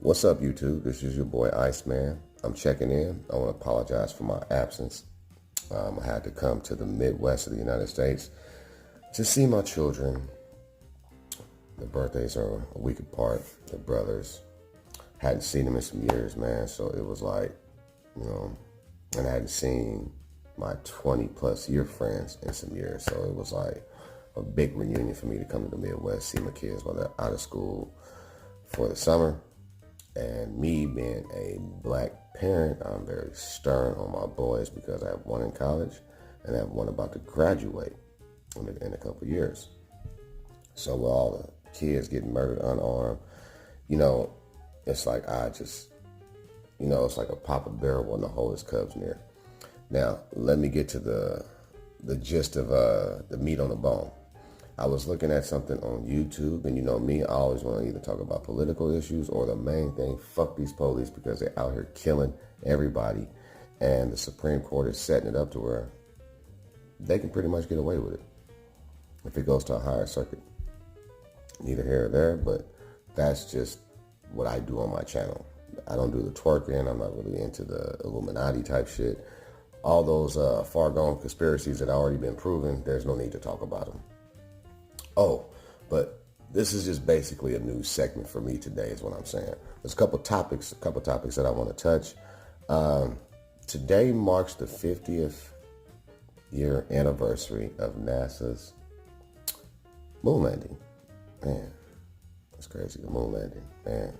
What's up, YouTube? This is your boy Iceman. I'm checking in. I want to apologize for my absence. I had to come to the Midwest of the United States to see my children. Their birthdays are a week apart. They're brothers. Hadn't seen them in some years, man. So it was like, and I hadn't seen my 20 plus year friends in some years. So it was like a big reunion for me to come to the Midwest, see my kids while they're out of school for the summer. And me being a black parent, I'm very stern on my boys because I have one in college and I have one about to graduate in a couple of years. So with all the kids getting murdered unarmed, it's like it's like a papa bear wanting to hold his cubs near. Now, let me get to the gist of the meat on the bone. I was looking at something on YouTube, and you know me, I always want to either talk about political issues or the main thing, fuck these police because they're out here killing everybody. And the Supreme Court is setting it up to where they can pretty much get away with it if it goes to a higher circuit. Neither here or there, but that's just what I do on my channel. I don't do the twerking. I'm not really into the Illuminati type shit. All those far-gone conspiracies that have already been proven, there's no need to talk about them. Oh, but this is just basically a news segment for me today is what I'm saying. There's a couple topics that I want to touch. Today marks the 50th year anniversary of NASA's moon landing. Man, that's crazy, the moon landing. Man,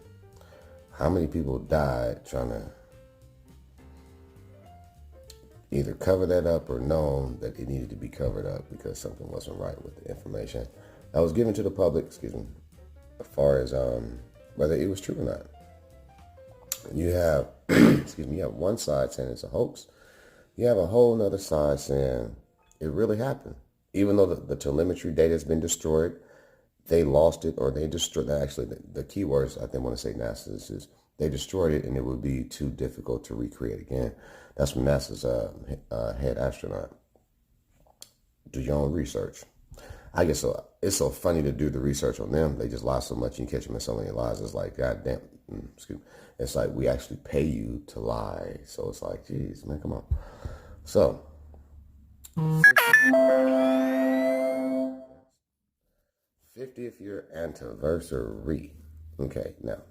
how many people died trying to either cover that up or known that it needed to be covered up because something wasn't right with the information that was given to the public, as far as whether it was true or not. You have, you have one side saying it's a hoax. You have a whole nother side saying it really happened. Even though the telemetry data has been destroyed, they lost it or they destroyed it. Actually, the key words I think want to say NASA is they destroyed it and it would be too difficult to recreate again. That's from NASA's head astronaut. Do your own research. I guess it's so funny to do the research on them. They just lie so much and you catch them in so many lies. It's like, God damn, it's like we actually pay you to lie. So it's like, geez, man, come on. So, 50th year anniversary. Okay, now.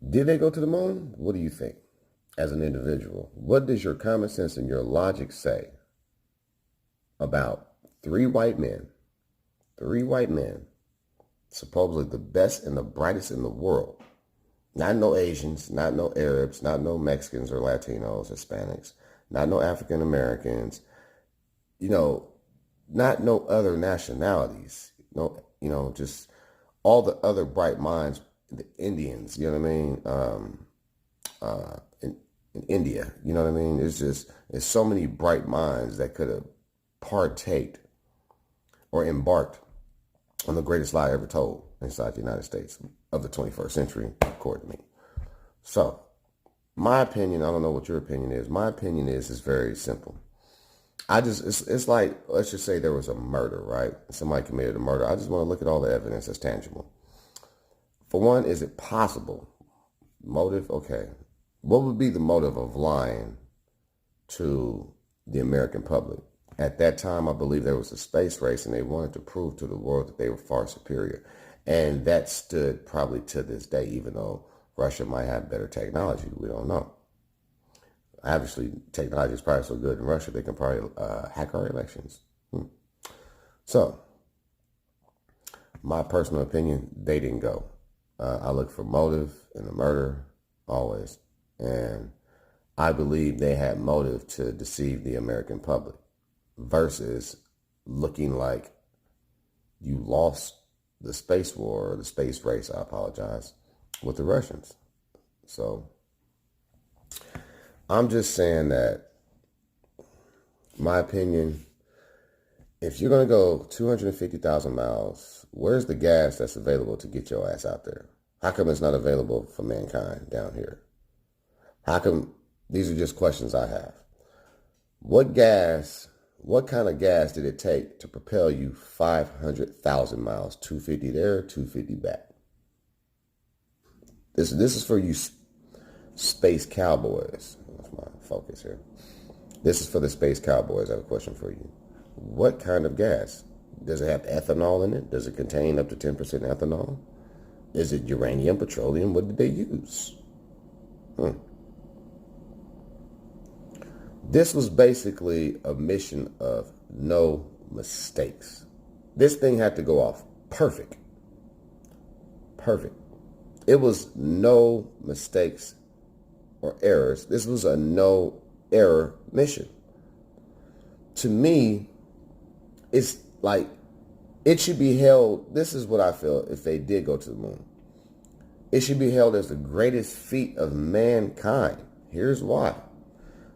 Did they go to the moon? What do you think as an individual? What does your common sense and your logic say about three white men, supposedly the best and the brightest in the world? Not no Asians, not no Arabs, not no Mexicans or Latinos, Hispanics, not no African Americans, not no other nationalities, just all the other bright minds, the Indians, you know what I mean? In India, you know what I mean? It's so many bright minds that could have partaked or embarked on the greatest lie ever told inside the United States of the 21st century, according to me. So, my opinion, I don't know what your opinion is. My opinion is very simple. It's like, let's just say there was a murder, right? Somebody committed a murder. I just want to look at all the evidence that's tangible. For one, is it possible? Motive? Okay. What would be the motive of lying to the American public? At that time, I believe there was a space race and they wanted to prove to the world that they were far superior. And that stood probably to this day, even though Russia might have better technology. We don't know. Obviously, technology is probably so good in Russia, they can probably hack our elections. So, my personal opinion, they didn't go. I look for motive in the murder, always. And I believe they had motive to deceive the American public versus looking like you lost the space war or the space race, I apologize, with the Russians. So I'm just saying that, my opinion, if you're going to go 250,000 miles, where's the gas that's available to get your ass out there? How come it's not available for mankind down here? How come? These are just questions I have. What kind of gas did it take to propel you 500,000 miles, 250 there, 250 back? This is for you space cowboys. That's my focus here. This is for the space cowboys. I have a question for you. What kind of gas? Does it have ethanol in it? Does it contain up to 10% ethanol? Is it uranium, petroleum? What did they use? This was basically a mission of no mistakes. This thing had to go off perfect. Perfect. It was no mistakes or errors. This was a no error mission. To me, it's like it should be held, this is what I feel if they did go to the moon. It should be held as the greatest feat of mankind. Here's why.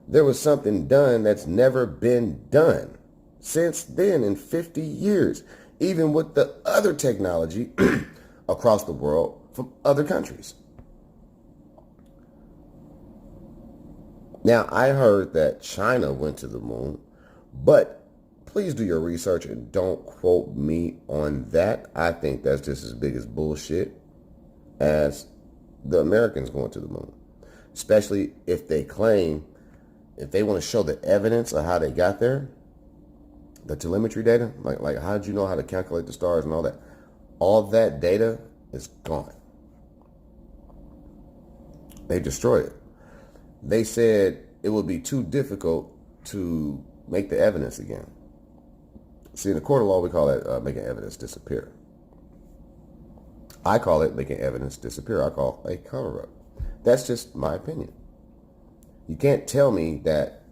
There was something done that's never been done since then in 50 years, even with the other technology across the world from other countries. Now, I heard that China went to the moon, but please do your research and don't quote me on that. I think that's just as big as bullshit as the Americans going to the moon, especially if they claim, if they want to show the evidence of how they got there, the telemetry data, like how did you know how to calculate the stars and all that data is gone. They destroyed it. They said it would be too difficult to make the evidence again. See, in the court of law, we call that making evidence disappear. I call it making evidence disappear. I call it a cover-up. That's just my opinion. You can't tell me that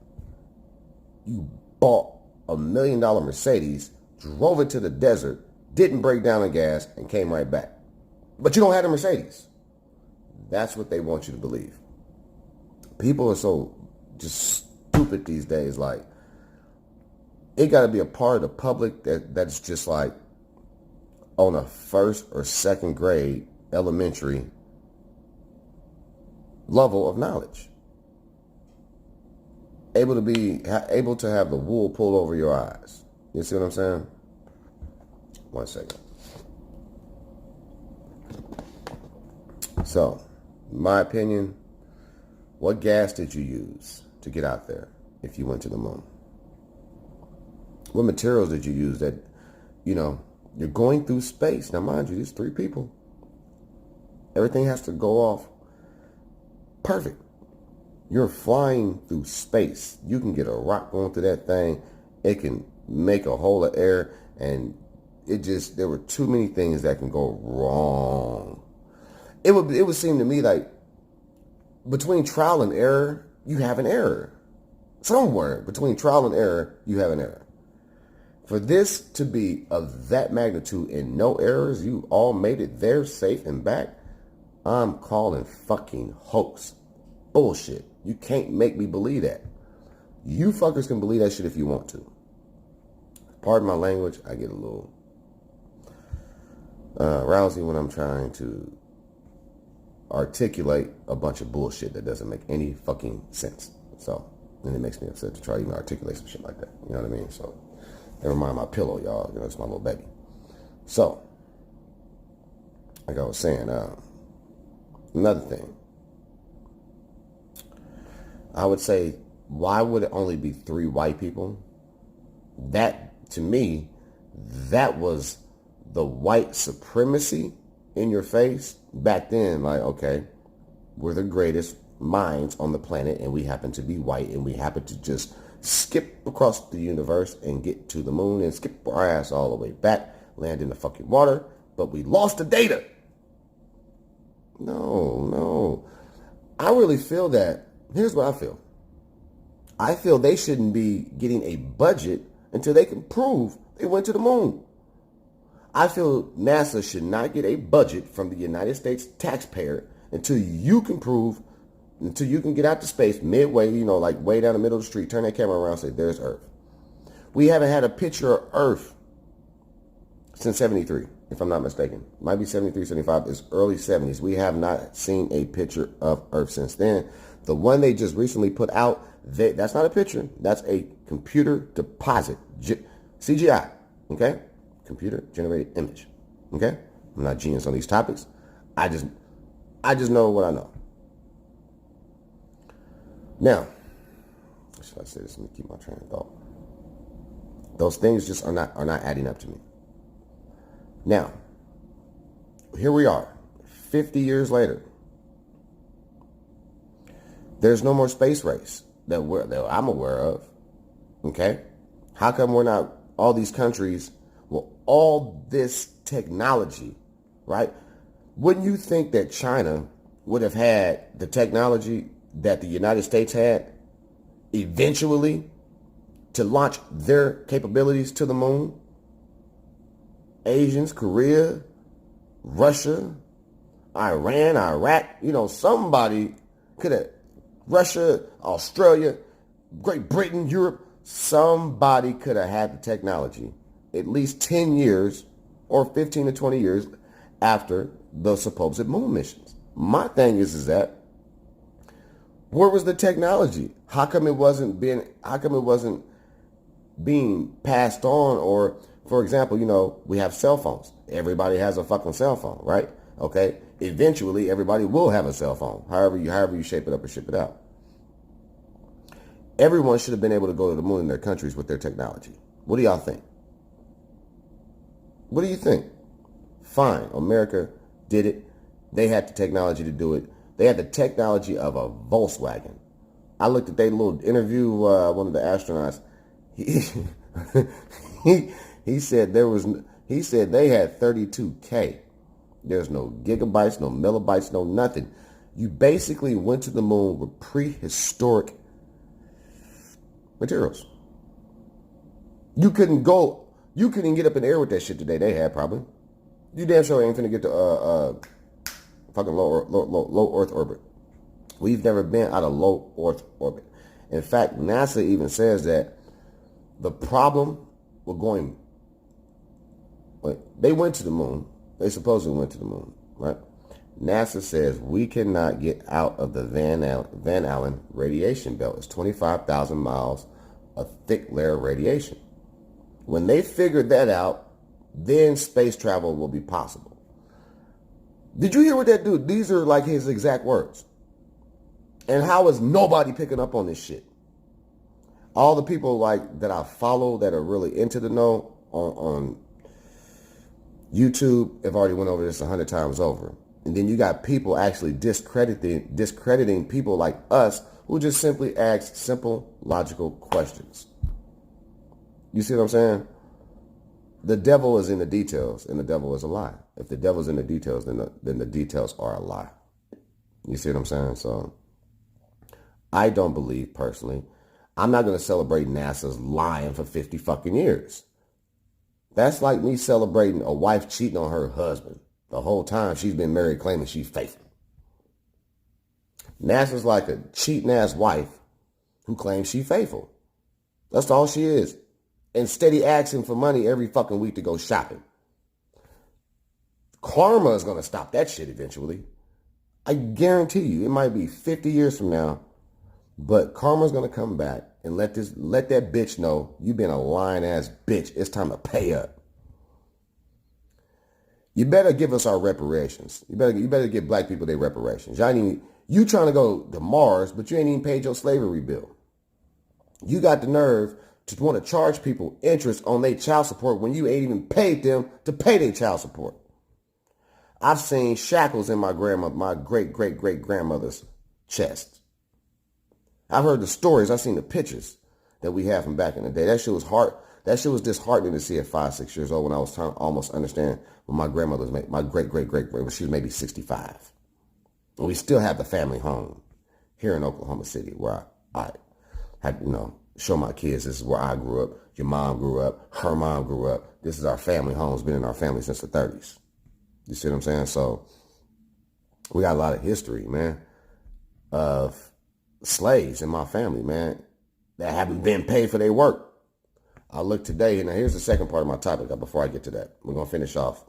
you bought $1 million Mercedes, drove it to the desert, didn't break down in gas, and came right back. But you don't have a Mercedes. That's what they want you to believe. People are so just stupid these days. Like, it got to be a part of the public that's just like on a first or second grade elementary level of knowledge. Able to have the wool pulled over your eyes. You see what I'm saying? One second. So, my opinion, what gas did you use to get out there if you went to the moon? What materials did you use that, you're going through space. Now, mind you, there's 3 people. Everything has to go off perfect. You're flying through space. You can get a rock going through that thing. It can make a hole of air, and there were too many things that can go wrong. It would seem to me like between trial and error, you have an error. Somewhere between trial and error, you have an error. For this to be of that magnitude and no errors, you all made it there safe and back, I'm calling fucking hoax. Bullshit. You can't make me believe that. You fuckers can believe that shit if you want to. Pardon my language, I get a little rousy when I'm trying to articulate a bunch of bullshit that doesn't make any fucking sense. So, and it makes me upset to try to even articulate some shit like that. You know what I mean? So, never mind my pillow, y'all. It's my little baby. So, like I was saying, another thing. I would say, why would it only be 3 white people? That, to me, that was the white supremacy in your face. Back then, like, okay, we're the greatest minds on the planet, and we happen to be white, and we happen to just skip across the universe and get to the moon and skip our ass all the way back, land in the fucking water, but we lost the data. No. I really feel that. Here's what I feel. I feel they shouldn't be getting a budget until they can prove they went to the moon. I feel NASA should not get a budget from the United States taxpayer until you can get out to space midway, like way down the middle of the street, turn that camera around and say, there's Earth. We haven't had a picture of Earth since 73, if I'm not mistaken. Might be 73, 75. It's early 70s. We have not seen a picture of Earth since then. The one they just recently put out, that's not a picture. That's a computer deposit, CGI, okay? Computer generated image, okay? I'm not genius on these topics. I just know what I know. Now, should I say this? Let me keep my train of thought. Those things just are not adding up to me. Now, here we are, 50 years later. There's no more space race that I'm aware of. Okay? How come we're not, all these countries, well, all this technology, right? Wouldn't you think that China would have had the technology that the United States had eventually to launch their capabilities to the moon? Asians, Korea, Russia, Iran, Iraq, somebody could have, Russia, Australia, Great Britain, Europe, somebody could have had the technology at least 10 years or 15 to 20 years after the supposed moon missions. My thing is that where was the technology? How come it wasn't being passed on? Or, for example, we have cell phones. Everybody has a fucking cell phone, right? Okay. Eventually, everybody will have a cell phone. However you shape it up or ship it out. Everyone should have been able to go to the moon in their countries with their technology. What do y'all think? What do you think? Fine, America did it. They had the technology to do it. They had the technology of a Volkswagen. I looked at their little interview. One of the astronauts. He said they had 32K. There's no gigabytes, no millibytes, no nothing. You basically went to the moon with prehistoric materials. You couldn't get up in the air with that shit today. They had probably. You damn sure ain't finna get to fucking low Earth orbit. We've never been out of low Earth orbit. In fact, NASA even says that the problem with they went to the moon. They supposedly went to the moon, right? NASA says we cannot get out of the Van Allen radiation belt. It's 25,000 miles of thick layer radiation. When they figured that out, then space travel will be possible. Did you hear what that dude? These are like his exact words. And how is nobody picking up on this shit? All the people that I follow that are really into the know on YouTube have already went over this 100 times over. And then you got people actually discrediting people like us who just simply ask simple, logical questions. You see what I'm saying? The devil is in the details, and the devil is a lie. If the devil's in the details, then the details are a lie. You see what I'm saying? So I don't believe personally. I'm not going to celebrate NASA's lying for 50 fucking years. That's like me celebrating a wife cheating on her husband the whole time she's been married, claiming she's faithful. NASA's like a cheating ass wife who claims she's faithful. That's all she is. And steady asking for money every fucking week to go shopping. Karma is going to stop that shit eventually. I guarantee you, it might be 50 years from now, but karma's going to come back and let that bitch know you been a lying ass bitch. It's time to pay up. You better give us our reparations. You better give black people their reparations. You trying to go to Mars, but you ain't even paid your slavery bill. You got the nerve to want to charge people interest on their child support when you ain't even paid them to pay their child support. I've seen shackles in my great-great-great-grandmother's chest. I've heard the stories. I've seen the pictures that we had from back in the day. That shit was hard. That shit was disheartening to see at 5, 6 years old when I was trying to almost understand what my grandmother was making. My great-great-great-great, she was maybe 65. And we still have the family home here in Oklahoma City where I had, show my kids this is where I grew up. Your mom grew up. Her mom grew up. This is our family home. It's been in our family since the 30s. You see what I'm saying? So we got a lot of history, man, of slaves in my family, man, that haven't been paid for their work. I look today, and here's the second part of my topic before I get to that. We're going to finish off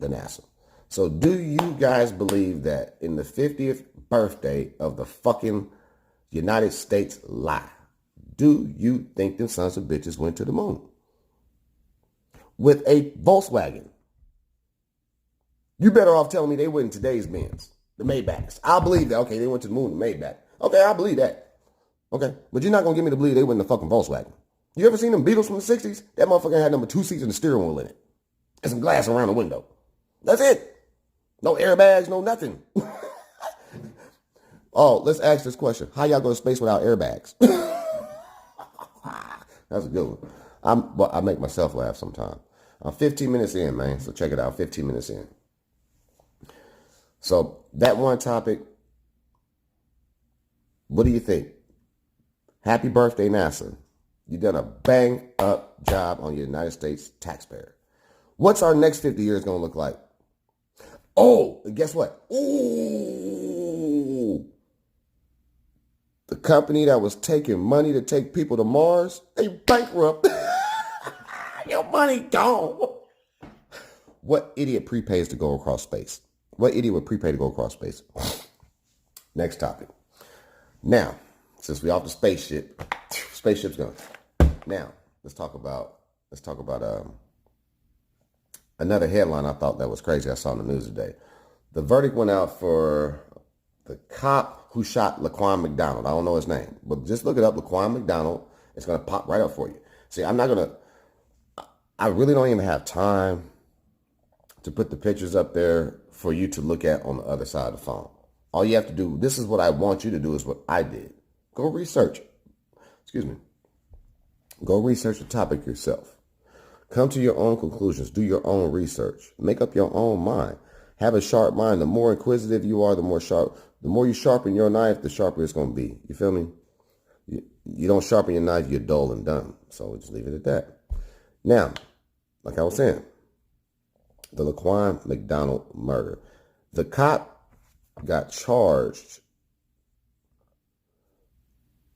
the NASA. So do you guys believe that in the 50th birthday of the fucking United States lie, do you think them sons of bitches went to the moon with a Volkswagen? You better off telling me they went in today's Benz. The Maybachs. I'll believe that. Okay, they went to the moon, the Maybach. Okay, I'll believe that. Okay, but you're not going to get me to believe they went in the fucking Volkswagen. You ever seen them Beetles from the 60s? That motherfucker had number 2 seats and the steering wheel in it. And some glass around the window. That's it. No airbags, no nothing. Oh, let's ask this question. How y'all go to space without airbags? That's a good one. I make myself laugh sometimes. I'm 15 minutes in, man. So check it out. 15 minutes in. So that one topic, what do you think? Happy birthday, NASA. You've done a bang up job on your United States taxpayer. What's our next 50 years going to look like? Oh, and guess what? Ooh. The company that was taking money to take people to Mars, they bankrupt. Your money gone. What idiot prepays to go across space? What idiot would prepay to go across space? Next topic. Now, since we off the spaceship's going. Now, let's talk about another headline I thought that was crazy. I saw in the news today. The verdict went out for the cop who shot Laquan McDonald. I don't know his name, but just look it up, Laquan McDonald. It's going to pop right up for you. See, I really don't even have time to put the pictures up there for you to look at on the other side of the phone. All you have to do, this is what I want you to do, is what I did. Go research. Go research the topic yourself. Come to your own conclusions. Do your own research. Make up your own mind. Have a sharp mind. The more inquisitive you are, the more you sharpen your knife, the sharper it's going to be. You feel me? You don't sharpen your knife, you're dull and dumb. So just leave it at that. Now, like I was saying, the Laquan McDonald murder. The cop got charged.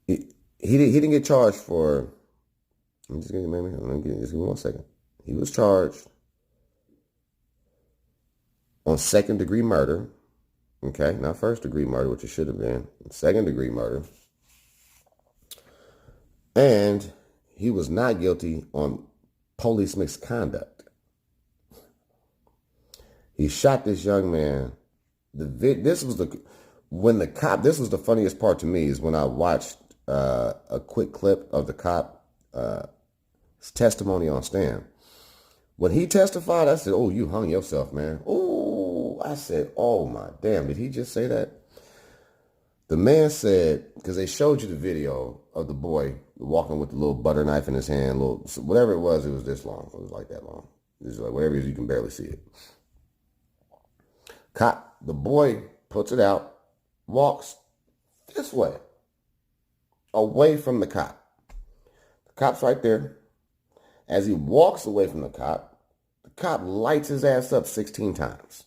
He didn't get charged for. Just give me 1 second. He was charged on second-degree murder. Okay, not first-degree murder, which it should have been. Second-degree murder. And he was not guilty on police misconduct. He shot this young man. This was the funniest part to me, is when I watched a quick clip of the cop testimony on stand. When he testified, I said, "Oh, you hung yourself, man." Oh, I said, "Oh my damn, did he just say that?" The man said, because they showed you the video of the boy walking with the little butter knife in his hand, whatever it was this long. It was like that long. It was like whatever it is, you can barely see it. The boy puts it out, walks this way, away from the cop. The cop's right there. As he walks away from the cop lights his ass up 16 times.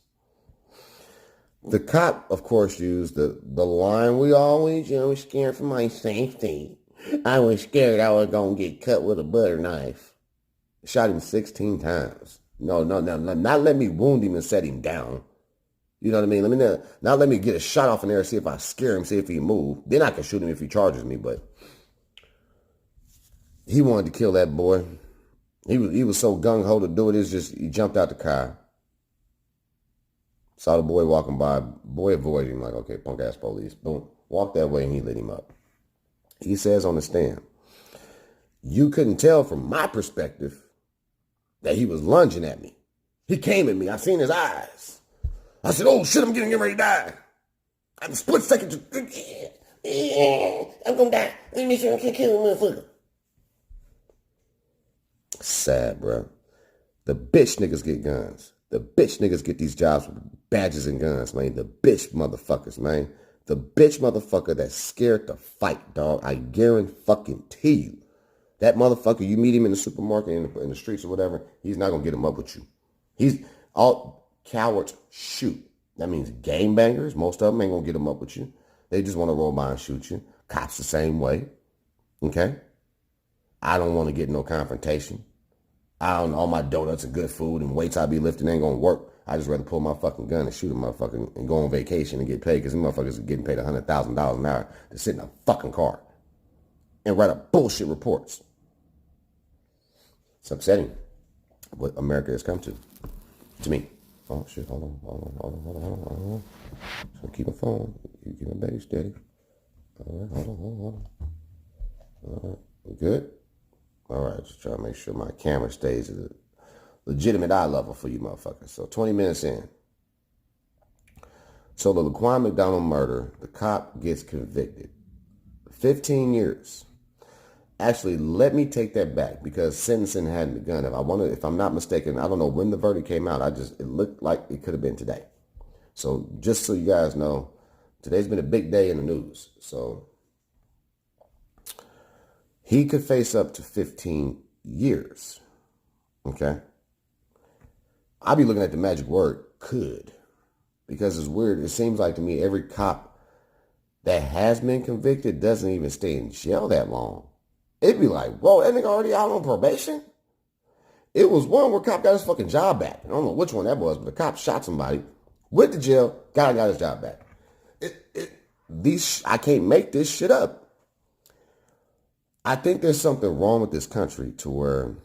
The cop, of course, used the line we always use: "I was scared for my safety. I was scared I was going to get cut with a butter knife." Shot him 16 times. No, not let me wound him and set him down. You know what I mean? Let me get a shot off in there, see if I scare him, see if he move. Then I can shoot him if he charges me, but he wanted to kill that boy. He was so gung-ho to do it, he jumped out the car. Saw the boy walking by. Boy avoided him, like, okay, punk-ass police. Boom. Walked that way and he lit him up. He says on the stand, "You couldn't tell from my perspective that he was lunging at me. He came at me. I seen his eyes. I said, oh shit, I'm getting ready to die. I'm a split second. I'm going to die. Let me make sure I can't kill a motherfucker." Sad, bro. The bitch niggas get guns. The bitch niggas get these jobs with badges and guns, man. The bitch motherfuckers, man. The bitch motherfucker that's scared to fight, dog. I guarantee you. That motherfucker, you meet him in the supermarket, in the streets or whatever, he's not going to get him up with you. He's all cowards shoot. That means gangbangers, most of them ain't going to get him up with you. They just want to roll by and shoot you. Cops the same way. Okay? I don't want to get no confrontation. All my donuts and good food and weights I be lifting ain't going to work. I just rather pull my fucking gun and shoot a motherfucker and go on vacation and get paid, because them motherfuckers are getting paid $100,000 an hour to sit in a fucking car and write up bullshit reports. It's upsetting what America has come to me. Oh shit, hold on. So keep my phone. You keep my base steady. All right, hold on. All right, we good? All right, just trying to make sure my camera stays at a legitimate eye level for you motherfuckers. So 20 minutes in. So the Laquan McDonald murder, the cop gets convicted. 15 years. Actually, let me take that back because sentencing hadn't begun. If I'm not mistaken, I don't know when the verdict came out. It looked like it could have been today. So just so you guys know, today's been a big day in the news. So he could face up to 15 years. Okay. I'll be looking at the magic word could, because it's weird. It seems like to me every cop that has been convicted doesn't even stay in jail that long. It'd be like, whoa, that nigga already out on probation? It was one where cop got his fucking job back. I don't know which one that was, but the cop shot somebody, went to jail, got his job back. I can't make this shit up. I think there's something wrong with this country to where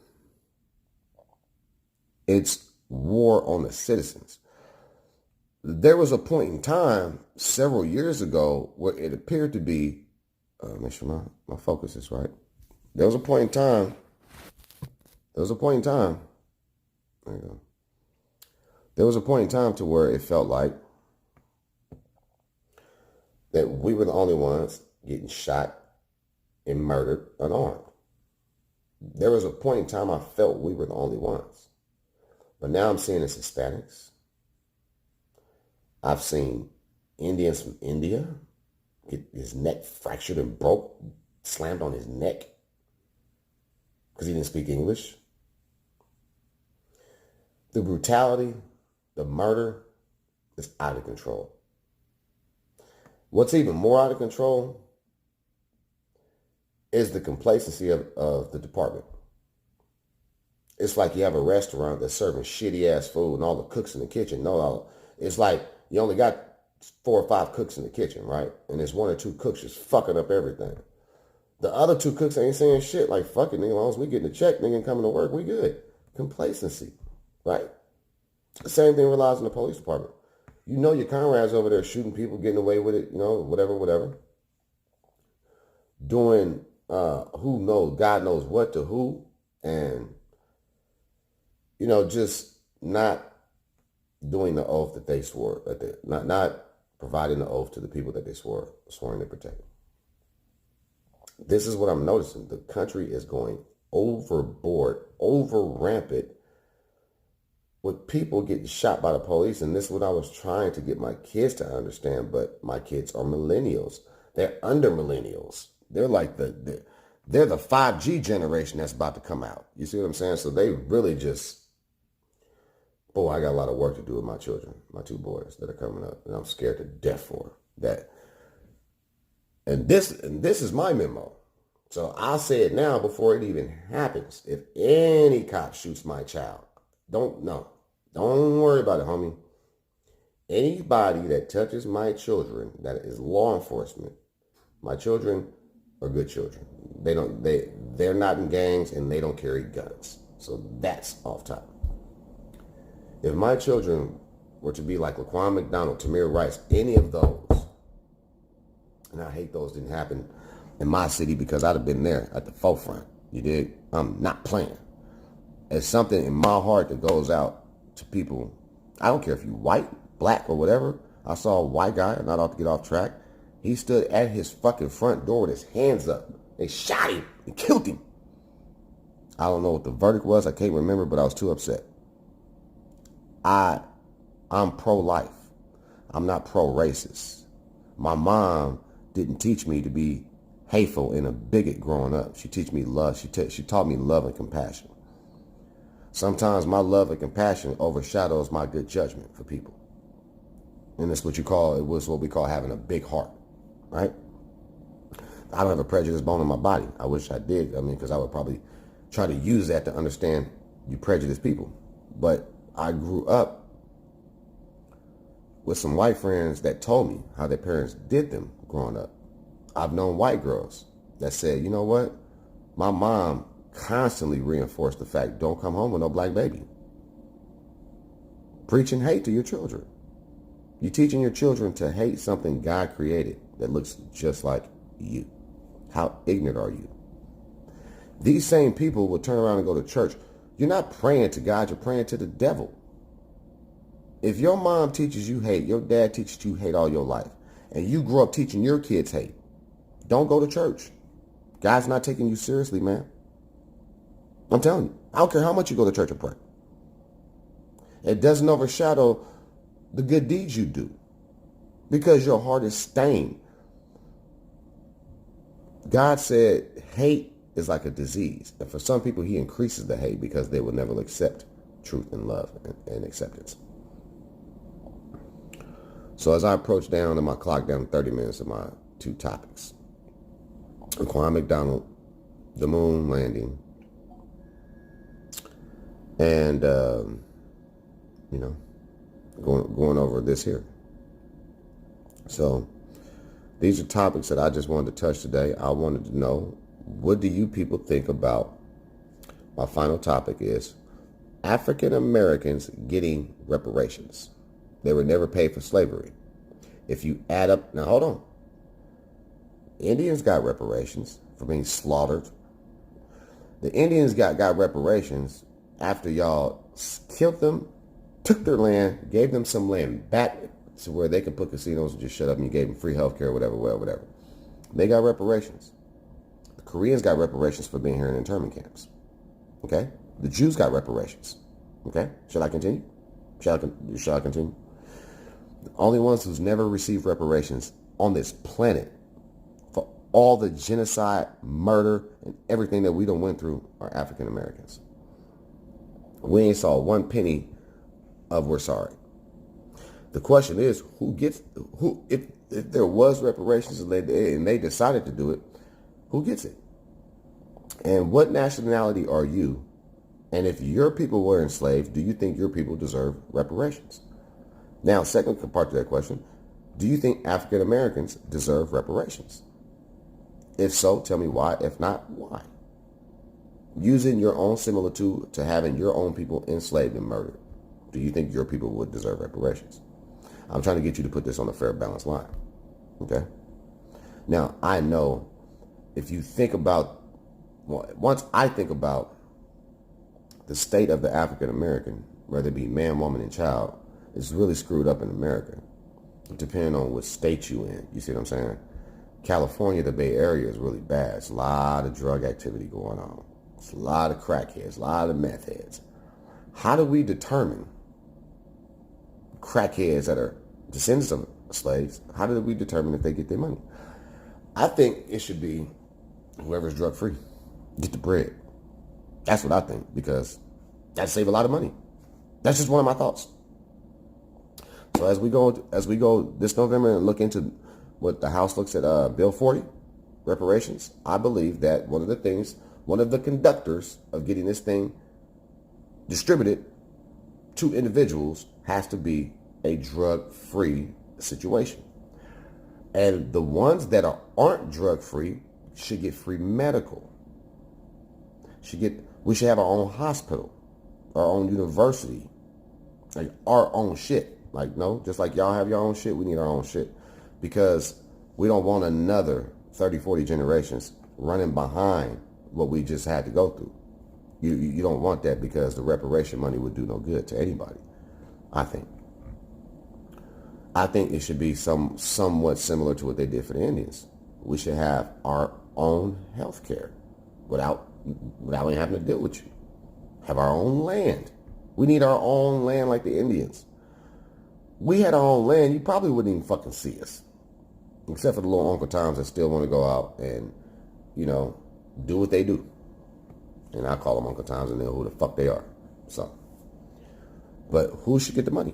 it's war on the citizens. There was a point in time several years ago where it appeared to be, make sure my focus is right. There was a point in time. There you go. There was a point in time to where it felt like that we were the only ones getting shot and murdered unarmed. There was a point in time I felt we were the only ones. But now I'm seeing it's Hispanics. I've seen Indians from India get his neck fractured and broke, slammed on his neck because he didn't speak English. The brutality, the murder is out of control. What's even more out of control is the complacency of the department. It's like you have a restaurant that's serving shitty ass food and all the cooks in the kitchen. It's like you only got 4 or 5 cooks in the kitchen, right? And there's 1 or 2 cooks just fucking up everything. The other 2 cooks ain't saying shit, like, fuck it, nigga, as long as we getting a check, nigga, and coming to work, we good. Complacency, right? The same thing relies on the police department. You know your comrades over there shooting people, getting away with it, whatever. Doing who knows, God knows what to who, and, just not doing the oath that they swore, not providing the oath to the people that they sworn to protect. This is what I'm noticing. The country is going overboard, over rampant with people getting shot by the police. And this is what I was trying to get my kids to understand. But my kids are millennials. They're under millennials. They're like they're the 5G generation that's about to come out. You see what I'm saying? So they really just, boy, I got a lot of work to do with my children, my 2 boys that are coming up. And I'm scared to death for that. And this is my memo. So I'll say it now before it even happens. If any cop shoots my child, don't worry about it, homie. Anybody that touches my children that is law enforcement, my children are good children. They're not in gangs and they don't carry guns. So that's off top. If my children were to be like Laquan McDonald, Tamir Rice, any of those, and I hate those didn't happen in my city because I'd have been there at the forefront. You dig? I'm not playing. It's something in my heart that goes out to people. I don't care if you're white, black, or whatever. I saw a white guy, not off to get off track. He stood at his fucking front door with his hands up. They shot him and killed him. I don't know what the verdict was. I can't remember, but I was too upset. I'm pro-life. I'm not pro-racist. My mom didn't teach me to be hateful and a bigot growing up. She taught me love. She taught me love and compassion. Sometimes my love and compassion overshadows my good judgment for people. And that's what we call having a big heart, right? I don't have a prejudice bone in my body. I wish I did. Because I would probably try to use that to understand you prejudiced people. But I grew up with some white friends that told me how their parents did them growing up. I've known white girls that said, you know what? My mom constantly reinforced the fact, don't come home with no black baby. preaching hate to your children. You're teaching your children to hate something God created that looks just like you. How ignorant are you? These same people will turn around and go to church. You're not praying to God, you're praying to the devil. If your mom teaches you hate, your dad teaches you hate all your life, and you grow up teaching your kids hate, don't go to church. God's not taking you seriously, man. I'm telling you. I don't care how much you go to church and pray. It doesn't overshadow the good deeds you do because your heart is stained. God said hate is like a disease. And for some people, he increases the hate because they will never accept truth and love and acceptance. So as I approach down to my clock, down to 30 minutes of my 2 topics, LandingL.McDonald, the moon landing, and, going over this here. So these are topics that I just wanted to touch today. I wanted to know, what do you people think about? My final topic is African Americans getting reparations. They were never paid for slavery. If you add up, now hold on. Indians got reparations for being slaughtered. The Indians got reparations after y'all killed them, took their land, gave them some land back to where they could put casinos and just shut up, and you gave them free health care, whatever. They got reparations. The Koreans got reparations for being here in internment camps. Okay? The Jews got reparations. Okay? Shall I continue? Shall I continue? The only ones who's never received reparations on this planet for all the genocide, murder, and everything that we done went through are African Americans. We ain't saw one penny of we're sorry. The question is, if there was reparations and they decided to do it, who gets it? And what nationality are you? And if your people were enslaved, do you think your people deserve reparations? Now, second part to that question, do you think African Americans deserve reparations? If so, tell me why. If not, why? Using your own similitude to having your own people enslaved and murdered, do you think your people would deserve reparations? I'm trying to get you to put this on a fair, balanced line. Okay? Now, I know if you think about, once I think about the state of the African American, whether it be man, woman, and child, it's really screwed up in America, depending on what state you in. You see what I'm saying? California, the Bay Area, is really bad. It's a lot of drug activity going on. It's a lot of crackheads, a lot of meth heads. How do we determine crackheads that are descendants of slaves? How do we determine if they get their money? I think it should be whoever's drug free, get the bread. That's what I think, because that'd save a lot of money. That's just one of my thoughts. So as we go this November and look into what the House looks at Bill 40, reparations, I believe that one of the conductors of getting this thing distributed to individuals has to be a drug-free situation. And the ones that aren't drug-free should get free medical. We should have our own hospital, our own university, like our own shit. Like, no, just like y'all have your own shit, we need our own shit. Because we don't want another 30, 40 generations running behind what we just had to go through. You don't want that, because the reparation money would do no good to anybody, I think. I think it should be somewhat similar to what they did for the Indians. We should have our own health care without even having to deal with you. Have our own land. We need our own land like the Indians. We had our own land, you probably wouldn't even fucking see us. Except for the little Uncle Toms that still want to go out and, do what they do. And I call them Uncle Toms and they know who the fuck they are. So, but who should get the money?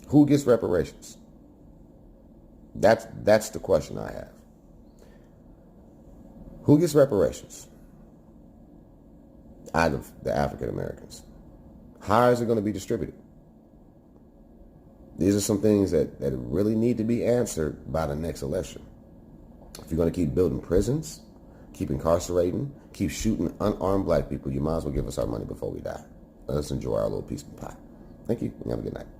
Who gets reparations? That's the question I have. Who gets reparations out of the African Americans? How is it going to be distributed? These are some things that really need to be answered by the next election. If you're going to keep building prisons, keep incarcerating, keep shooting unarmed black people, you might as well give us our money before we die. Let us enjoy our little piece of pie. Thank you, and have a good night.